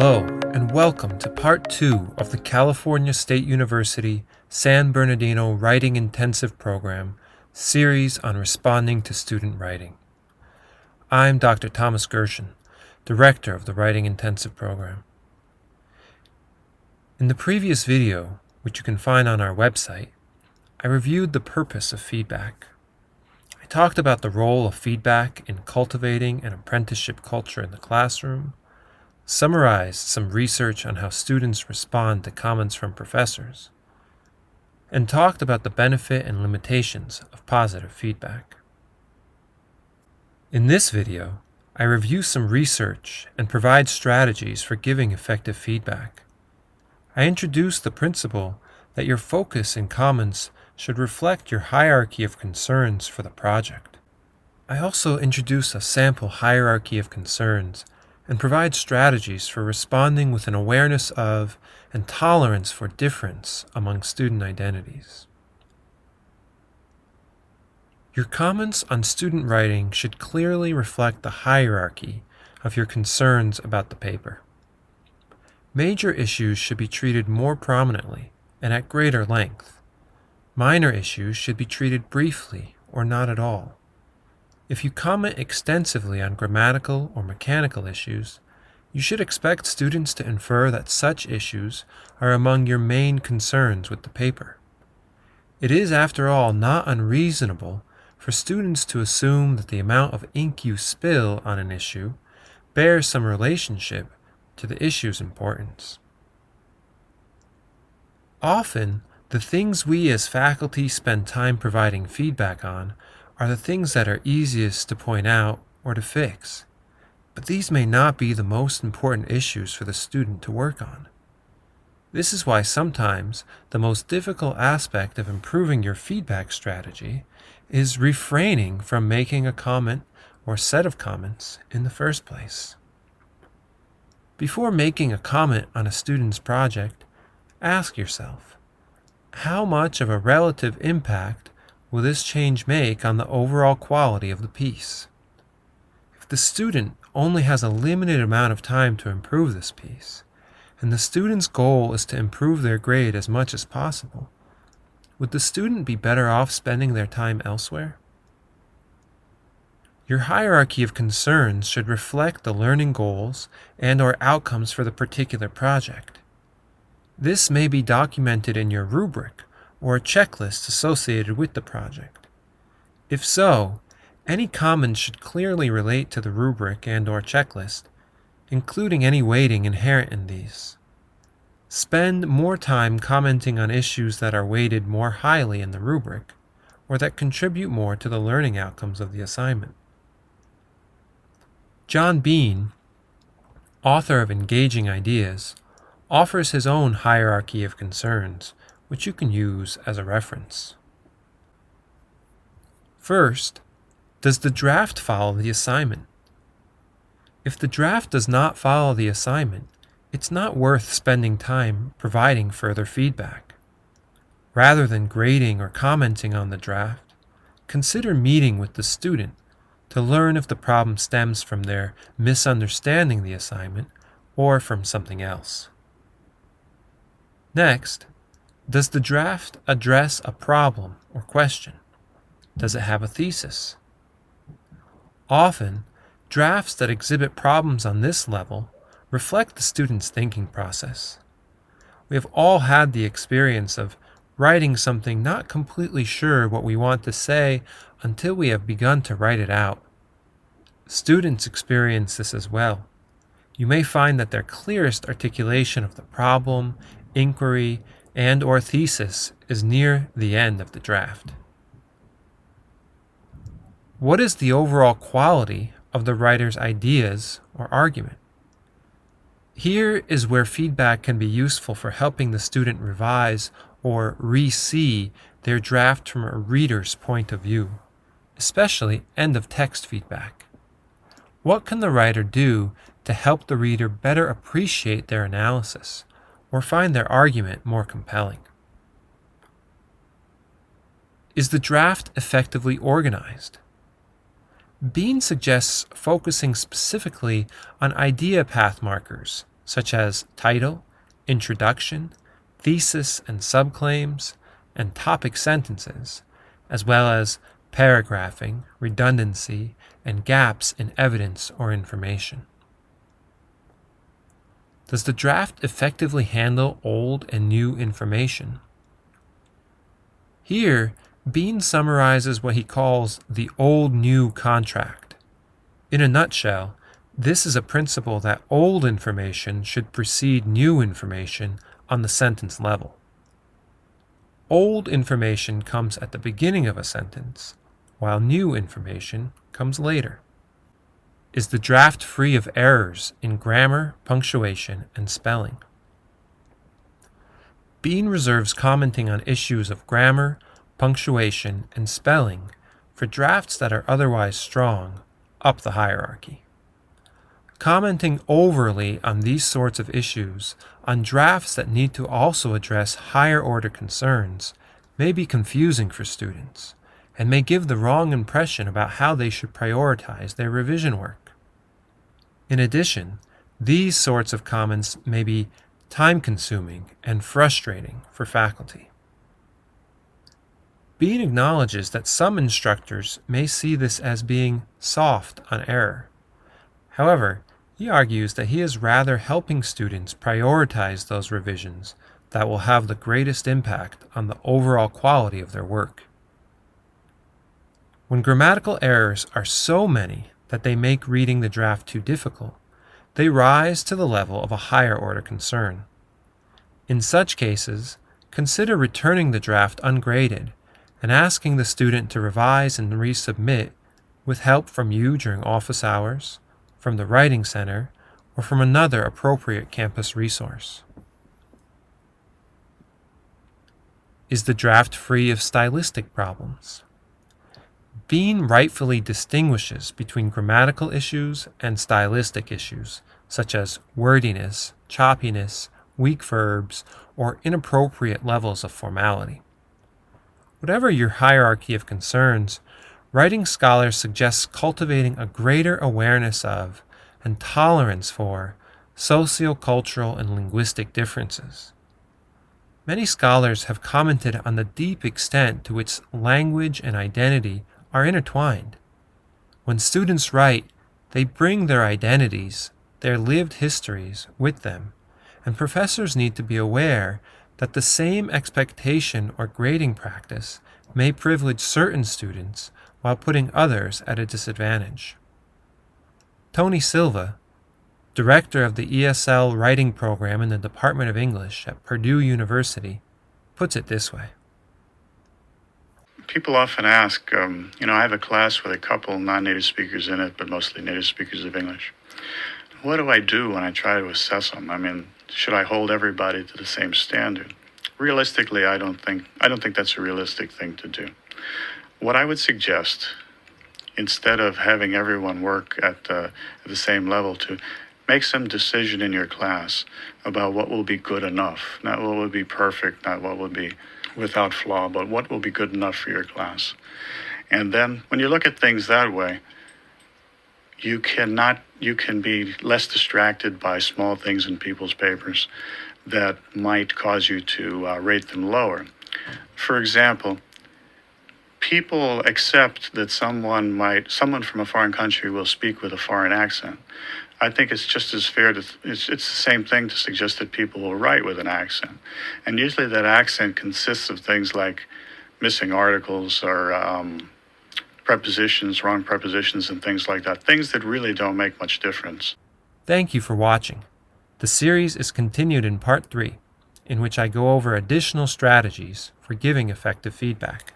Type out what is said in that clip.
Hello, and welcome to Part 2 of the California State University San Bernardino Writing Intensive Program series on responding to student writing. I'm Dr. Thomas Gershon, Director of the Writing Intensive Program. In the previous video, which you can find on our website, I reviewed the purpose of feedback. I talked about the role of feedback in cultivating an apprenticeship culture in the classroom, summarized some research on how students respond to comments from professors, and talked about the benefit and limitations of positive feedback. In this video, I review some research and provide strategies for giving effective feedback. I introduce the principle that your focus in comments should reflect your hierarchy of concerns for the project. I also introduce a sample hierarchy of concerns and provide strategies for responding with an awareness of and tolerance for difference among student identities. Your comments on student writing should clearly reflect the hierarchy of your concerns about the paper. Major issues should be treated more prominently and at greater length. Minor issues should be treated briefly or not at all. If you comment extensively on grammatical or mechanical issues, you should expect students to infer that such issues are among your main concerns with the paper. It is, after all, not unreasonable for students to assume that the amount of ink you spill on an issue bears some relationship to the issue's importance. Often, the things we as faculty spend time providing feedback on are the things that are easiest to point out or to fix, but these may not be the most important issues for the student to work on. This is why sometimes the most difficult aspect of improving your feedback strategy is refraining from making a comment or set of comments in the first place. Before making a comment on a student's project, ask yourself, how much of a relative impact will this change make on the overall quality of the piece? If the student only has a limited amount of time to improve this piece, and the student's goal is to improve their grade as much as possible, would the student be better off spending their time elsewhere? Your hierarchy of concerns should reflect the learning goals and/or outcomes for the particular project. This may be documented in your rubric or a checklist associated with the project. If so, any comments should clearly relate to the rubric and/or checklist, including any weighting inherent in these. Spend more time commenting on issues that are weighted more highly in the rubric, or that contribute more to the learning outcomes of the assignment. John Bean, author of Engaging Ideas, offers his own hierarchy of concerns, which you can use as a reference. First, does the draft follow the assignment? If the draft does not follow the assignment, it's not worth spending time providing further feedback. Rather than grading or commenting on the draft, consider meeting with the student to learn if the problem stems from their misunderstanding the assignment or from something else. Next, does the draft address a problem or question? Does it have a thesis? Often, drafts that exhibit problems on this level reflect the student's thinking process. We have all had the experience of writing something not completely sure what we want to say until we have begun to write it out. Students experience this as well. You may find that their clearest articulation of the problem, inquiry, and/or thesis is near the end of the draft. What is the overall quality of the writer's ideas or argument? Here is where feedback can be useful for helping the student revise or re-see their draft from a reader's point of view, especially end-of-text feedback. What can the writer do to help the reader better appreciate their analysis or find their argument more compelling? Is the draft effectively organized? Bean suggests focusing specifically on idea path markers such as title, introduction, thesis and subclaims, and topic sentences, as well as paragraphing, redundancy, and gaps in evidence or information. Does the draft effectively handle old and new information? Here, Bean summarizes what he calls the old-new contract. In a nutshell, this is a principle that old information should precede new information on the sentence level. Old information comes at the beginning of a sentence, while new information comes later. Is the draft free of errors in grammar, punctuation, and spelling? Bean reserves commenting on issues of grammar, punctuation, and spelling for drafts that are otherwise strong up the hierarchy. Commenting overly on these sorts of issues on drafts that need to also address higher order concerns may be confusing for students and may give the wrong impression about how they should prioritize their revision work. In addition, these sorts of comments may be time-consuming and frustrating for faculty. Bean acknowledges that some instructors may see this as being soft on error. However, he argues that he is rather helping students prioritize those revisions that will have the greatest impact on the overall quality of their work. When grammatical errors are so many that they make reading the draft too difficult, they rise to the level of a higher order concern. In such cases, consider returning the draft ungraded and asking the student to revise and resubmit with help from you during office hours, from the Writing Center, or from another appropriate campus resource. Is the draft free of stylistic problems? Bean rightfully distinguishes between grammatical issues and stylistic issues, such as wordiness, choppiness, weak verbs, or inappropriate levels of formality. Whatever your hierarchy of concerns, writing scholars suggest cultivating a greater awareness of and tolerance for socio-cultural and linguistic differences. Many scholars have commented on the deep extent to which language and identity are intertwined. When students write, they bring their identities, their lived histories with them, and professors need to be aware that the same expectation or grading practice may privilege certain students while putting others at a disadvantage. Tony Silva, director of the ESL writing program in the Department of English at Purdue University, puts it this way. People often ask, I have a class with a couple non-native speakers in it, but mostly native speakers of English. What do I do when I try to assess them? Should I hold everybody to the same standard? Realistically, I don't think that's a realistic thing to do. What I would suggest, instead of having everyone work at the same level, to make some decision in your class about what will be good enough, not what would be perfect, not what would be without flaw, but what will be good enough for your class. And then when you look at things that way, you can be less distracted by small things in people's papers that might cause you to rate them lower. For example, people accept that someone from a foreign country will speak with a foreign accent. I think it's just as fair it's the same thing to suggest that people will write with an accent. And usually that accent consists of things like missing articles or prepositions, wrong prepositions, and things like that. Things that really don't make much difference. Thank you for watching. The series is continued in Part 3, in which I go over additional strategies for giving effective feedback.